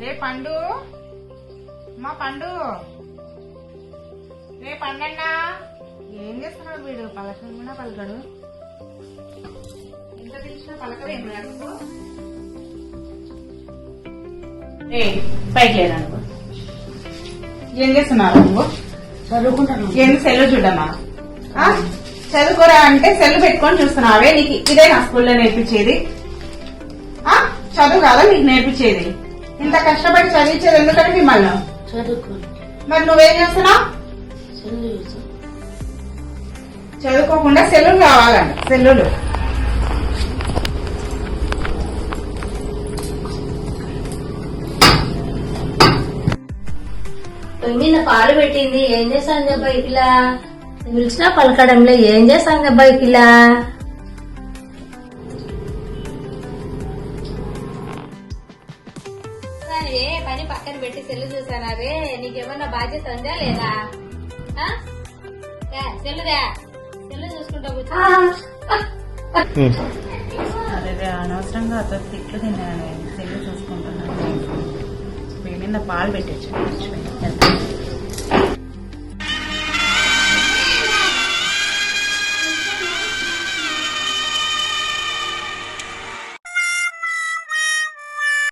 రే పండు, మా పండు, రే పండన్నా. ఏం చేస్తున్నాడు వీడు? పలకడు పలకడు. ఎంత పిలిచినా పలకవేం నాకు. పైకి లేదనుకో. ఏం చేస్తున్నారు నువ్వు? చదువుకుంటాను. ఏంది సెల్లు చూడమ్మా? చదువుకోరా అంటే సెల్లు పెట్టుకొని చూస్తున్నావే. నీకు ఇదే నా స్కూల్లో నేర్పించేది? చదువు కాదా నీకు నేర్పించేది? ఇంత కష్టపడి చదివించేది ఎందుకంటే మిమ్మల్ని. చదువుకోండి. మరి నువ్వేం చేస్తున్నావు? చదువుకోకుండా సెల్లులు కావాలంట. సెల్లులు మీద పాలు పెట్టింది. ఏం చేస్తాను అబ్బాయి పిల్ల? పిలిచినా పలకడంలో ఏం చేస్తాను అబ్బాయి పిల్ల? పని పక్కన పెట్టి సెల్లు చూసానారే. నీకేమన్నా బాధ్యత ఉందా లేదా? సెల్లుదా? సెల్లు చూసుకుంటా కూర్చో. అదే అనవసరంగా అతను తిట్లు తిన్నాను. సెల్లు చూసుకుంటున్నాను. మీద పాలు పెట్టచ్చు.